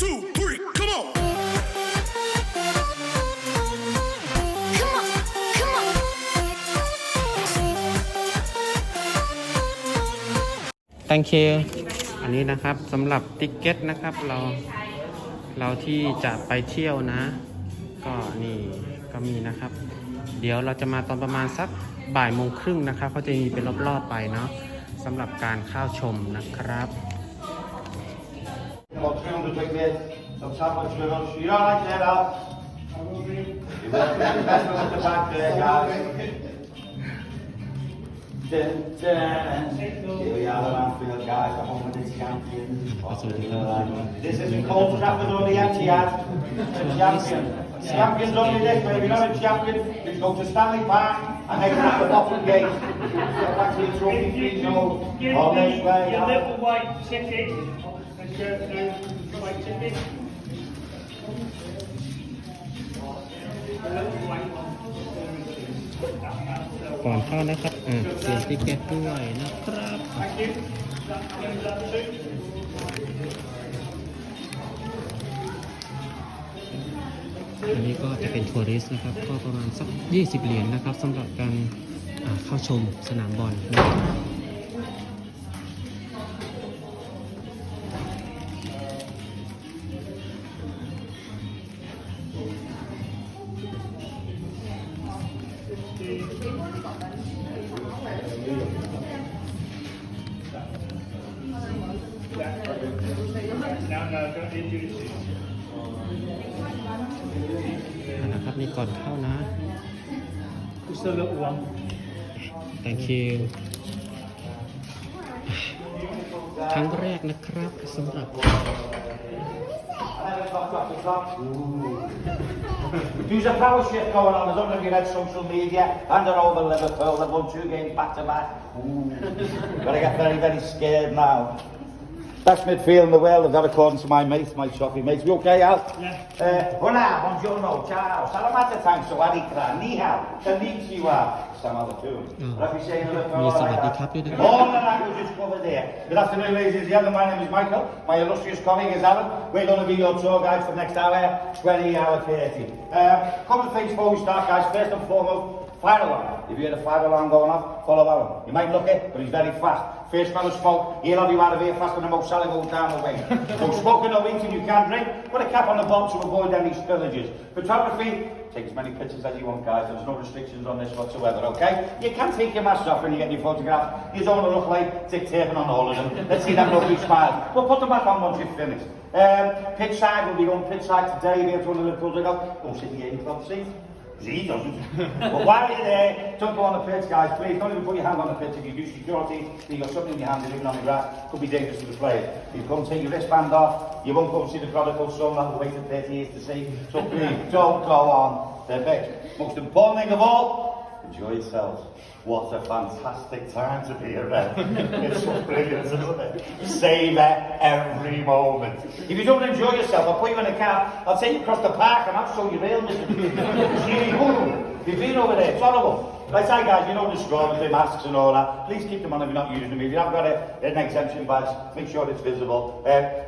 2, 3, come on. Thank you อันนี้นะครับสำหรับติ๊กเก็ตนะครับเราที่จะไปเที่ยวนะก็นี่ก็มีนะครับเดี๋ยวเราจะมาตอนประมาณสักบ่ายโมงครึ่งนะครับเขาจะมีเป็นรอบๆไปเนาะสำหรับการเข้าชมนะครับHere we are, the Anfield guys, the home of the champions. This isn't Cold Trafford or the Etihad. The champion. Champions only this way. If you're not a champion, you go to Stanley Park and they have the bottom gate. Get back to your trophy free zone. All this way. Your little white ticket. And your white ticket. The little white one. ก่อนเข้านะครับเสียติ๊กเก็ตด้วยนะครับ Thank you. อันนี้ก็จะเป็นทัวริสต์นะครับก็ประมาณสัก20 เหรียญนะครับสำหรับการเข้าชมสนามบอลนะครับนะครับนี่ก่อนเข้านะ Just a little one. Thank you ครั้งแรกนะครับสำหรับ There's a power shift going on. I don't know if you read social media. Hand it over Liverpool. They've won 2 games back to back. But I get very, very scared now. Best midfield in the world, that according to my mates, my shoppy mates. You okay, Al? Yeah. Hola, buongiorno, ciao, salamata thanks, sawadikra, ni hao, konnichiwa, some other too. But if you say Liverpool, มีสวัสดีครับด้วยนะ all the languages covered there. Good afternoon, ladies and gentlemen. My name is Michael. My illustrious colleague is Alan. We're going to be your tour guides for the next hour, 20 hour 30. Couple of things before we start, guys. First and foremost, fire alarm. If you hear the fire alarm going off, follow Alan. You might look it, but he's very fast. First man to smoke, he'll have you out of here faster than most Sally going down the way. So smoking or eating you can't drink. Put a cap on the bomb to avoid any spillages. Photography, take as many pictures as you want, guys. There's no restrictions on this whatsoever, okay? You can take your mask off when you get your photograph. You don't want to look like dictating on all of them. Let's see that lovely smile. But put them back on once you've finished. Pitch side, we'll be going pitch side today. We're going to Liverpool to go. Don't sit in the 8 club seat. He doesn't. But while you're there, don't go on the pitch, guys, please. Don't even put your hand on the pitch. If you do security, you've got something in your hand, you're living on the grass, could be dangerous to the players. You come take your wristband off, you won't go and see the prodigal son that will wait for 30 years to see. So please, don't go on the pitch. Most important thing of all, enjoy yourselves. What a fantastic time to be around. It's so brilliant, isn't it? Savour every moment. If you don't enjoy yourself, I'll put you in a cab, I'll take you across the park and I'll show you real misery. You've been over there, it's horrible. Right, hi guys, you know the score with the masks and all that. Please keep them on if you're not using them. If you haven't got an exemption badge, make sure it's visible.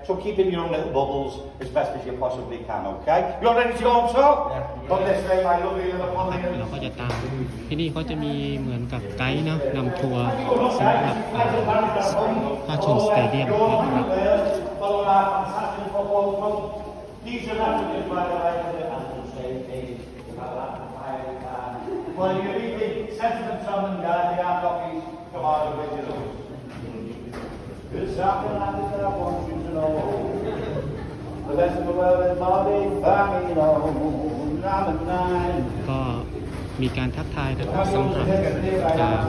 So keep in your own little bubbles as best as you possibly can, okay? You all ready to go on tour? Yeah. Come this way, my lovely Liverpool. เราก็จะตามที่นี่เขาจะมีเหมือนกับไกด์นะนำทัวร์สำหรับผ้าชนสเตเดียมนะครับ These are Africans, by the way, well, you read the sentiments on them, guys, they are copies from our original. This Africa, I want you to know. The rest of the world is body, family, no. ก็มีการทักทายนะครับสำหรับ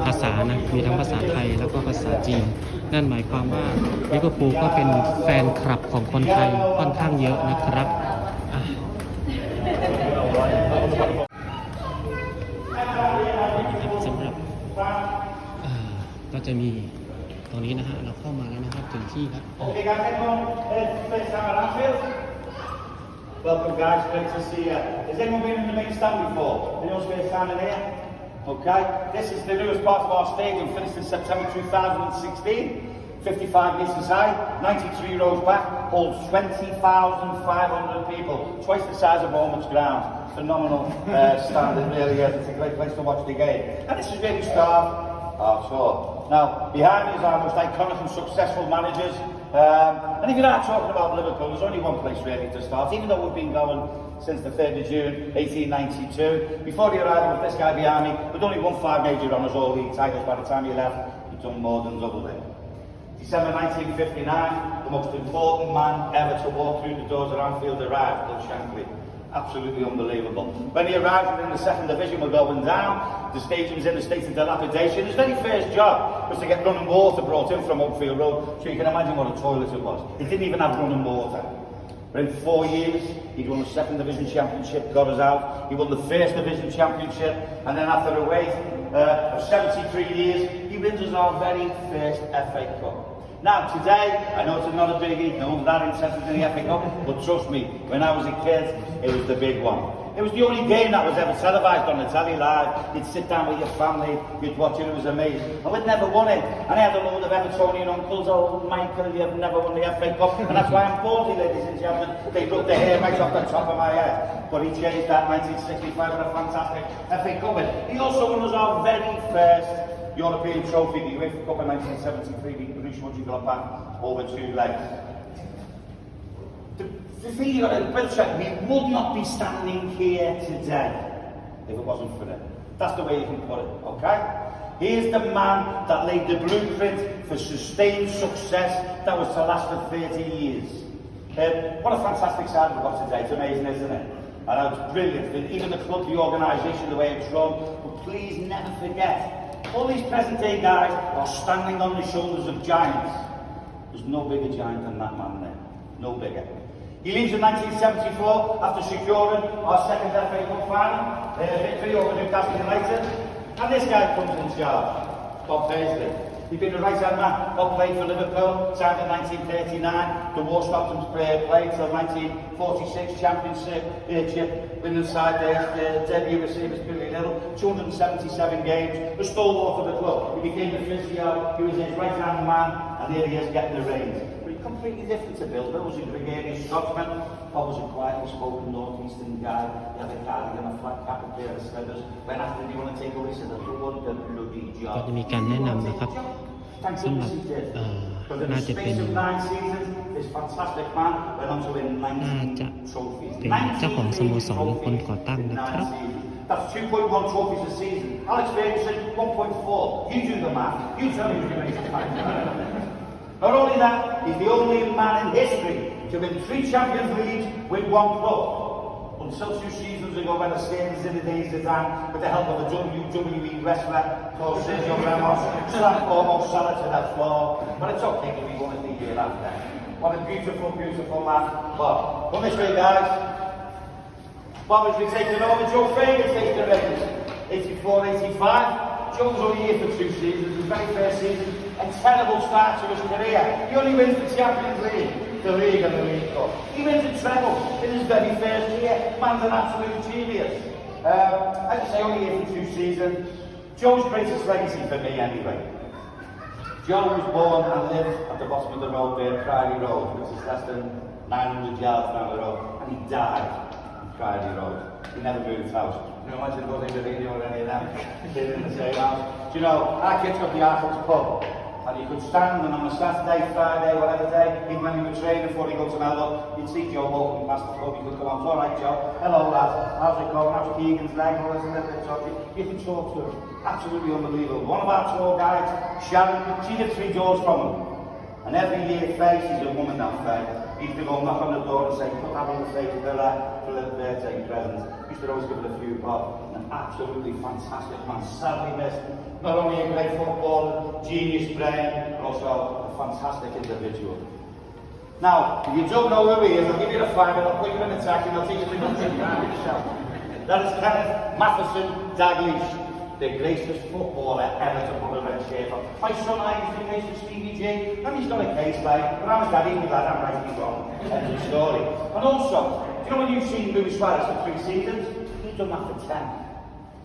ภาษานะมีทั้งภาษาไทยแล้วก็ภาษาจีนนั่นหมายความว่าลิเวอร์พูลก็เป็นแฟนคลับของคนไทยค่อนข้างเยอะนะครับสำหรับก็จะมีตรงนี้นะฮะเราเข้ามาแล้วนะครับถึงที่ครับ Welcome guys, great to see you. Has anyone been in the main stand before? Anyone space standing here? Okay, this is the newest part of our stadium, finished in September 2016. 55 metres high, 93 rows back, holds 20,500 people, twice the size of Bournemouth's ground. Phenomenal stand, it really is. It's a great place to watch the game. And this is where we start our tour. Now, behind me is our most iconic and successful managers. And if you are talking about Liverpool, there's only one place really to start, even though we've been going since the 3rd of June 1892. Before the arrival of this guy behind me, we'd only won 5 major honours, all league titles. By the time he left, he'd done more than double it. December 1959, the most important man ever to walk through the doors of Anfield arrived, Bill Shankly. Absolutely unbelievable. When he arrived within the 2nd division, we're going down. The stadium's in a state of dilapidation. His very first job was to get running water brought in from Oakfield Road, so you can imagine what a toilet it was. It didn't even have running water. But in 4 years, he'd won the 2nd division championship, got us out. He won the 1st division championship, and then after a wait of 73 years, he wins us our very first FA Cup. Now today, I know it's not a biggie, no one's that interested in the FA Cup, but trust me, when I was a kid, it was the big one. It was the only game that was ever televised on the telly live. You'd sit down with your family, you'd watch it, it was amazing. And we'd never won it. And I had a load of Evertonian uncles, oh Michael, you've never won the FA Cup. And that's why I'm 40, ladies and gentlemen. They broke their hair right off the top of my head. But he changed that 1965 with a fantastic FA Cup win. He also won us our very first European trophy, the UEFA Cup in 1973, beat Borussia Mönchengladbach over 2 legs. The thing you got to check, we would not be standing here today if it wasn't for him. That's the way you can put it, okay? Here's the man that laid the blueprint for sustained success that was to last for 30 years. What a fantastic side we've got today, it's amazing, isn't it? And it's brilliant, even the club, the organisation, the way it's run, but please never forget, all these present day guys are standing on the shoulders of giants. There's no bigger giant than that man there, no bigger. He leaves in 1974 after securing our 2nd FA Cup final, victory over Newcastle United. And this guy comes in charge, Bob Paisley. He'd been a right-hand man. Bob played for Liverpool, signed in 1939. The war stopped him playing until 1946 championship, winning side debut receivers Billy Little, 277 games, the stalwart of the club. He became the physio, he was his right-hand man, and here he is getting the reins. Completely different to Bill. Bill was a gregarious Scotsman. Bob was a quietly spoken northeastern guy. He had a cardigan, a flat cap, a pair of slippers. When asked him, do you want to take over, he said, I don't want the bloody job. ก็จะมีการแนะนำนะครับสำหรับน่าจะเป็นน่าจะเป็นเจ้าของสโมสรคนก่อตั้งนะครับ That's 2.1 trophies a season. Alex Ferguson, 1.4. You do the math. You tell me who's going to make Not only that, he's the only man in history to win 3 Champions Leagues with 1 club. Until 2 seasons ago when the Saints in the days of time, with the help of a WWE wrestler called Sergio Ramos, slammed almost Salah to that floor. But it's okay because we won it the year after. What a beautiful, beautiful man. Bob. Come this way, guys. Bob has been taking over. Joe Fagan takes the reins. 84, 85. Joe was only here for 2 seasons. His very first season. A terrible start to his career. He only wins the Champions League, the League and the League Cup. He wins a treble in his very first year. Man's an absolute genius. As I say, only here for 2 seasons. Joe's greatest legacy for me anyway. Joe was born and lived at the bottom of the road there, Priory Road, which is less than 900 yards down the road. And he died on Priory Road. He never moved house. You know, imagine going to the video or any of them, living in the same house. Do you know, our kids got the Arsenal's pub. And you could stand, and on a Saturday, Friday, whatever day, even when you were training before you go to Melbourne, you'd see Joe walking past the club. You could go on, all right, Joe. Hello, lads. How's it going? How's Keegan's leg? Well, it's a little bit talky. You can talk to him. Absolutely unbelievable. One of our tour guides, Sharon, she lived 3 doors from him. And every year, Faye, she's a woman now, Faye, he used to go knock on the door and say, put that on the face of Villa for a little birthday present. He used to always give it a few bob. An absolutely fantastic man, sadly missed. Not only a great footballer, genius brain, but also a fantastic individual. Now, if you don't know who he is, I'll give you a 5 and I'll put you in a taxi and I'll take you to the yourself. That is Kenneth Matheson Dalglish, the greatest footballer ever to put a red shirt on. My son, I used to race with Stevie J, and he's got a case like, but I was daddy, my lad, I'm right, he's wrong. End of story. And also, you know when you've seen Luis Suarez for 3 seasons? He's done that for 10.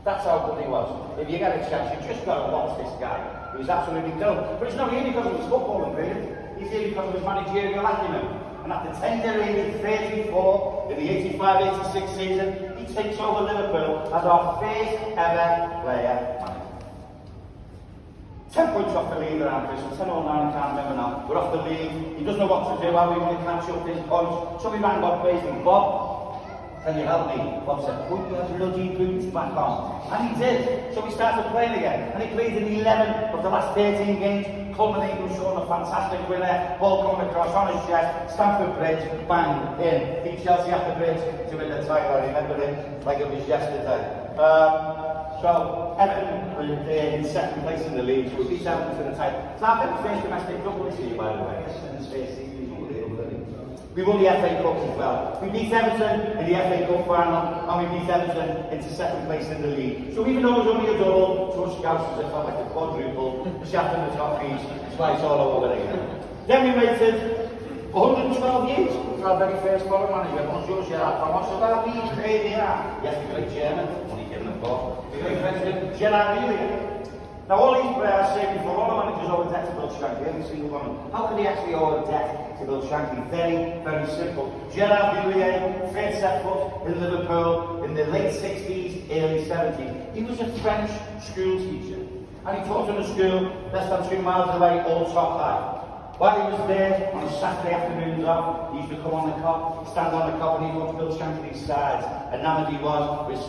That's how good he was. If you get a chance, you just got to watch this guy. He was absolutely terrible. But it's not here because of his footballing, really. He's here because of his managerial acumen. And after 10 age 34 in the 85-86 season, he takes over Liverpool as our first ever player manager. 10 points off the lead around Christmas, 10 or 9, I can't remember now. We're off the lead, he doesn't know what to do, how we want to catch up his points. So we rang Bob basically, Bob, can you help me? Bob said, put your bloody boots back on. And he did. So we started playing again. And he played in 11 of the last 13 games, culminating with showing a fantastic winner, ball coming across on his chest, Stamford Bridge, bang, in. Beat Chelsea at the bridge to win the title. I remember it like it was yesterday. So Everton were in second place in the league, so we beat Everton to the title. It's our first domestic double this year, by the way. We won the FA Cup as well. We beat Everton in the FA Cup final, and we beat Everton into second place in the league. So even though it was only a double, to us scouts it felt like a quadruple, shaft in the top piece, twice all over again. Then we rated 112 years for our very first foreign manager, Monsieur Gerard Thomas. So that means yes, we got a chairman, only given a ball. We got a president, Gerard Neely. Now all these players say before all the managers owe a debt to Bill Shankly, every single one. How can they actually owe a debt to Bill Shankly? Very, very simple. Gerard Neely first set foot in Liverpool in the late 60s, early 70s. He was a French school teacher. And he taught in a school less than 2 miles away, Old Top High. While he was there, on his Saturday afternoons off, he used to come on the cop, stand on the cop, and he'd watch Bill Shankly's sides. Enamored he was with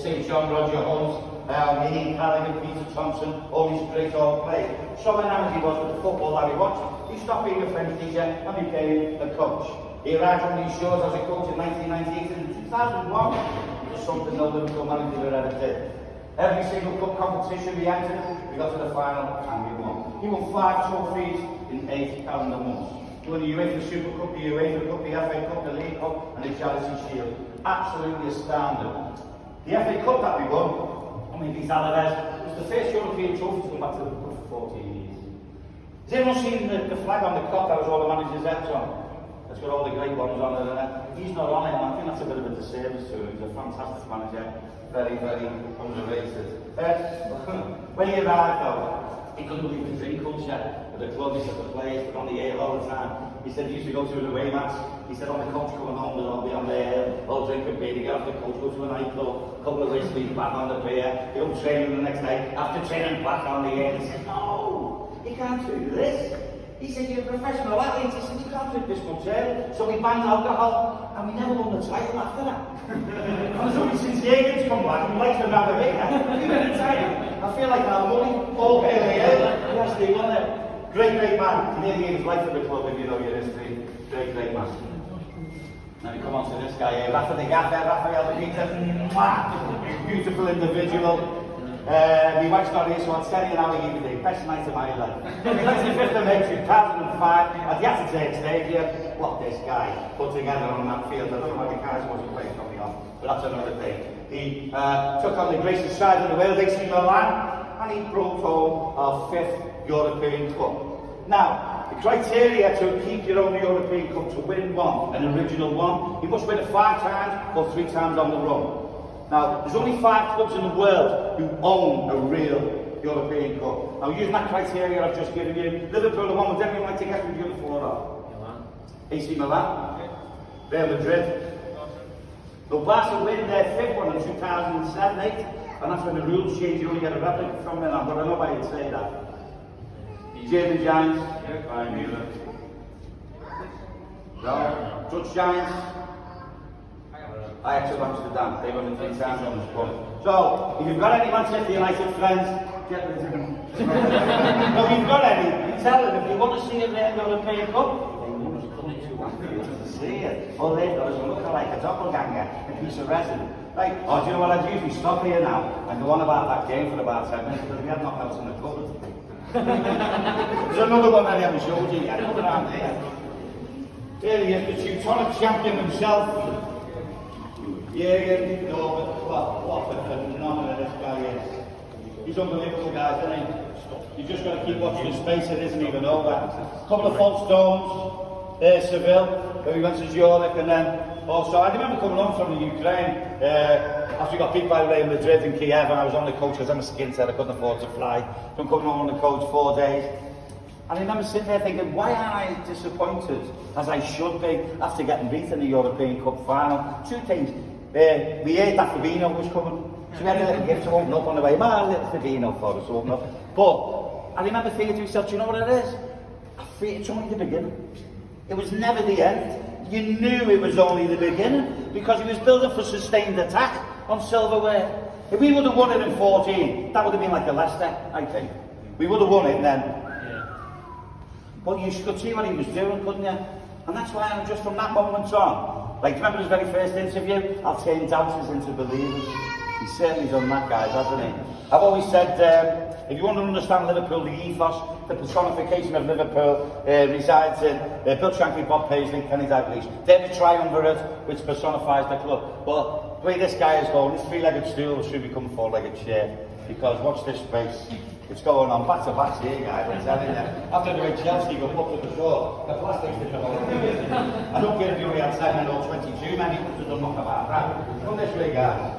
St. John Roger Hunt, Ian Callaghan, Peter Thompson, all these great old players. So enamored he was with the football that he watched. He stopped being a French teacher and became a coach. He arrived on these shores as a coach in 1998, and in 2001, it was something no Liverpool manager ever did. Every single cup competition we entered, we got to the final and we won. He won 5 trophies in 8 calendar months. He won the UEFA Super Cup, the UEFA Cup, the FA Cup, the League Cup, and the Charity Shield. Absolutely astounding. The FA Cup that we won, I mean, these Alaves, was the first European trophy to come back to Liverpool for 14 years. Has anyone seen the flag on the cup that was all the managers' heads on? It's got all the great ones on it, and he's not on it, and I think that's a bit of a disservice to him. He's a fantastic manager, very, very underrated. When he arrived though, he couldn't believe the drink culture of the club. He said the players were on the air all the time. He said he used to go to an away match. He said on the coach coming home, they'll all be on the air, all drinking beer. They get off the coach, go to a nightclub, a couple of days sleep, back on the beer, they go training the next day. After training, back on the air. He said, no, you can't do this. He said, you're a professional athlete. He said, you can't drink this much air. So we banned alcohol, and we never won the title after that. And it's only since Jürgen's come back, and he likes to have a beer. We win the title. I feel like our money, all hail the air. Yes, they won it. Great, great man. He nearly gave his life for the club, if you know your history. Great, great man. Now we come on to this guy here, Rafa the Gaffer, Raphael Benitez. Beautiful individual. My wife's not here, so I'll tell you now he gave me the best night of my life. 25th of May 2005, at the Athletic Stadium. What this guy put together on that field. I don't know why the guys wasn't playing from me on, but that's another thing. He took on the greatest side of the world, AC Milan, and he brought home our 5th European Cup. Now, the criteria to keep your own European Cup, to win one, an original one, you must win it 5 times or 3 times on the run. Now, there's only 5 clubs in the world who own a real European Cup. Now, using that criteria I've just given you, Liverpool are one. Would anyone like to guess who the other 4 are? AC Milan, Real Madrid. The Barca win their 5th one in 2007-8, and that's when the rules changed. You only get a replica from them, but I don't know why you'd say that. German Giants, Bayern Munich. No, Dutch Giants. Ajax of Amsterdam, they won the 3 times on the spot. So, if you've got any Manchester United friends, get rid of them. No, if you've got any, you tell them if you want to see them there on the European Cup, they want us coming to Anfield to see it. All they've got is a look like a doppelganger, a piece of resin. Right, oh, do you know what I'd usually stop here now and go on about that game for about 10 minutes because we had nothing else in the cupboard. There's another one I haven't showed you yet, another around there. There he is, the Teutonic champion himself. What a phenomenon this guy is. He's unbelievable, guys, isn't he? You just got to keep watching his face, it isn't even over. A couple of false stones, Seville, where we went to Zurich, and then also I remember coming home from the Ukraine after we got beat by Real Madrid in Kiev, and I was on the coach because I'm a skinhead, I couldn't afford to fly. So I'm coming home on the coach 4 days. And I remember sitting there thinking, why am I disappointed, as I should be, after getting beat in the European Cup final? Two things. We heard that Fabinho was coming. So we had a little gift to open up on the way. My little Fabinho for us to open up. But I remember thinking to myself, do you know what it is? I feel it's only the beginning. It was never the end. You knew it was only the beginning because he was building for sustained attack on silverware. If we would have won it in 14, that would have been like a Leicester, I think. We would have won it then. But you could see what he was doing, couldn't you? And that's why I'm just from that moment on. Like, remember his very first interview? I'll turn doubters into believers. He's certainly done that, guys, hasn't he? I've always said, if you want to understand Liverpool, the ethos, the personification of Liverpool resides in Bill Shankly, Bob Paisley, Kenny Dalglish. They're the triumvirate which personifies the club. But the way this guy is going, this three-legged stool should become a four-legged chair. Because watch this space. It's going on back to back here, guys, I'm telling you. After the way Chelsea go up to the shore, the plastic's the whole thing. I don't care if you only had 7 or 22, man, you could have done much about that. Come this way, guys.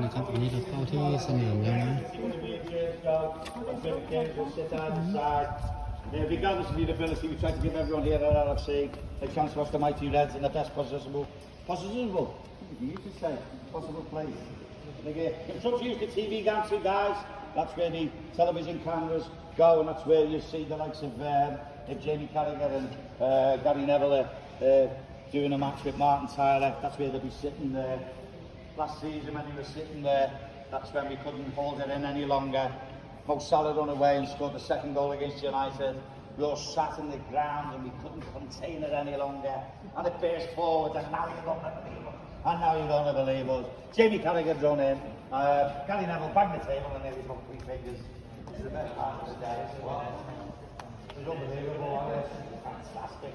นะครับวันนี้เราเข้าที่สนามแล้วนะ Regardless of your ability, we try to give everyone here at LFC a chance to watch the mighty Reds in the best possible place. It's up to you, the TV gantry, guys. That's where the television cameras go, and that's where you see the likes of Jamie Carragher and Gary Neville doing a match with Martin Tyler. That's where they'll be sitting there. Last season when he was sitting there, that's when we couldn't hold it in any longer. Mo Salah run away and scored the second goal against United. We all sat in the ground and we couldn't contain it any longer. And it burst forward, and now you're not going to believe us. And now you're going to believe us. Jamie Carragher run in. Gary Neville banged the table and nearly broke 3 fingers. It's the best part of the day. It was unbelievable, wasn't it? Fantastic.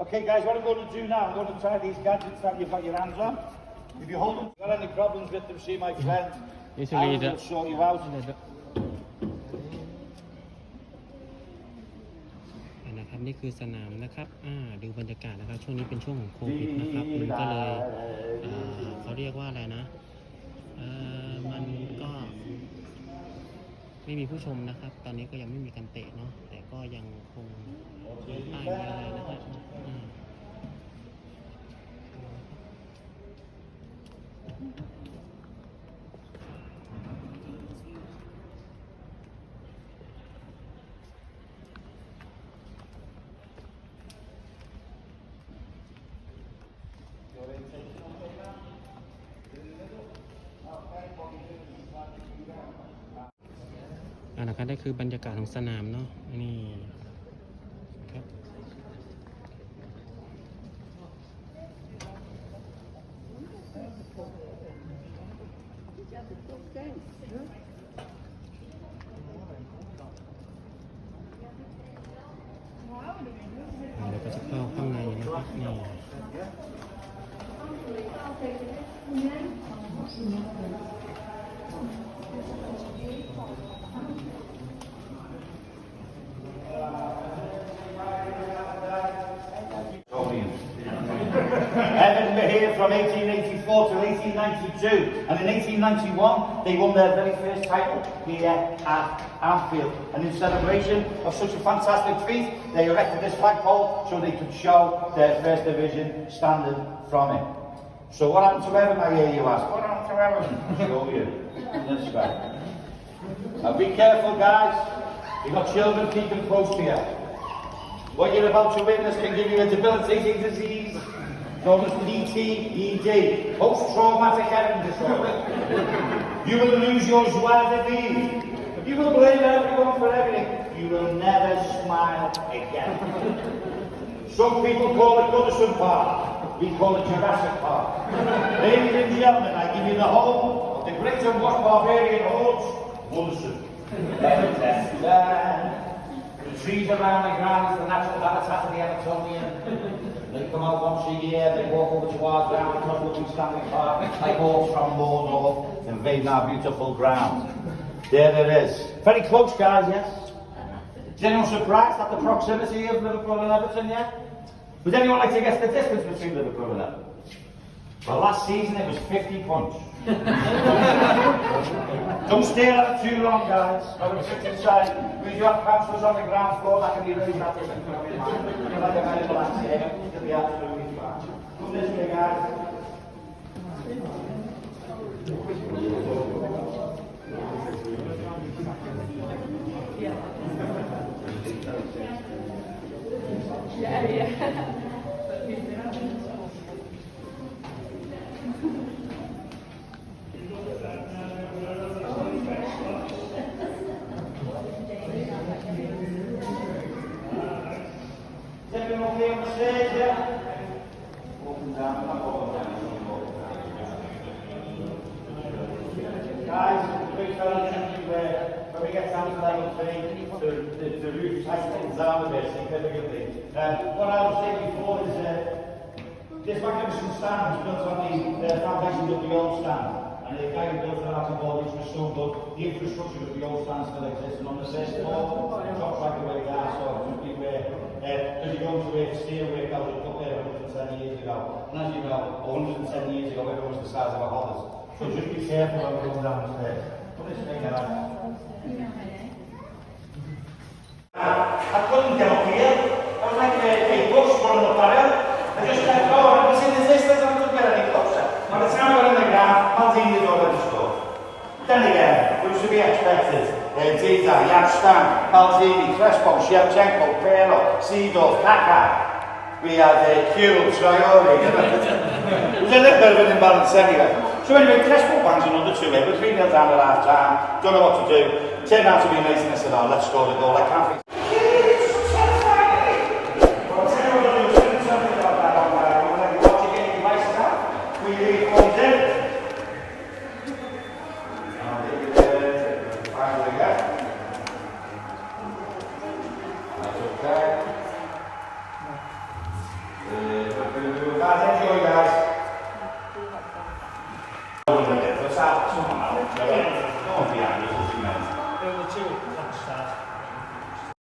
Okay, guys, what I'm going to do now, I'm going to try these gadgets that you've got your hands on. If you hold them, if you've got any problems with them, see my friend. I will sort you out. นะครับนี่คือสนามนะครับดูบรรยากาศนะครับช่วงนี้เป็นช่วงของโควิดนะครับมันก็เลยเขาเรียกว่าอะไรนะมันก็ไม่มีผู้ชมนะครับตอนนี้ก็ยังไม่มีการเตะเนาะแต่ก็ยังคงมีป้ายมีอะไรนะครับนะครับนี่คือบรรยากาศของสนามเนาะนี่ครับเราก็จะเข้าข้างในนะครับนี่Everton were here from 1884 to 1892, and in 1891 they won their very first title here at Anfield. And in celebration of such a fantastic feat, they erected this flagpole so they could show their first division standard from it. So what happened to Everton, I hear you ask? What happened to Everton? I'll show you. This way. Now be careful, guys. You've got children, keep them close to you. What you're about to witness can give you a debilitating disease known as PTED, post-traumatic head disorder. You will lose your joie de vivre. You will blame everyone for everything. You will never smile again. Some people call it Goodison Park. We call it Jurassic Park. Ladies and gentlemen, I give you the home of the great and what barbarian holds, Goodison. The trees around the ground is the natural habitat of the Amazonian. They come out once a year, they walk over to our ground because we'll be standing park like hawks from Mordor, invading our beautiful ground. There it is. Very close, guys, yes? Is anyone surprised at the proximity of Liverpool and Everton, yeah? Would anyone like to guess the distance between Liverpool and Everton? Well, last season it was 50 points. Don't stare at it too long, guys. When we sit inside, we do have councillors on the ground floor that can be really bad. Like a very relaxed area. It'll be absolutely fine. Come this way, guys. Is everyone okay on the stage, yeah? Open down, Guys, the big fella thinking where when we get down to level 3, the roof tightens down a bit significantly. What I was saying before is this magnificent stand was built on the foundations of the old stand. And the guy who built the Latin ball which was so good, the infrastructure of the old stand still exists. And on the first floor, top right away there, so it would be where there's a young way to steel work that was put there 110 years ago. And as you know, 110 years ago, everyone was the size of a hobbit. So just be careful when we're going down the stairs. Put this thing out. I couldn't get up here. I was like a bus running up that hill. I just kept going. I was in the distance and I couldn't get any closer. By the time I got in the ground, Maldini had already scored. Then again, which should be expected. Zida, Yatstan, Maldini, Crespo, Shevchenko, Pero, Seedorf, Kaka. We had Kirill, Traore. It was a little bit of an imbalance anyway. So anyway, Crespo bangs another 2 in, we're 3-0 down at half time, don't know what to do. Turned out to be laziness at all, let's score the goal. I can't think.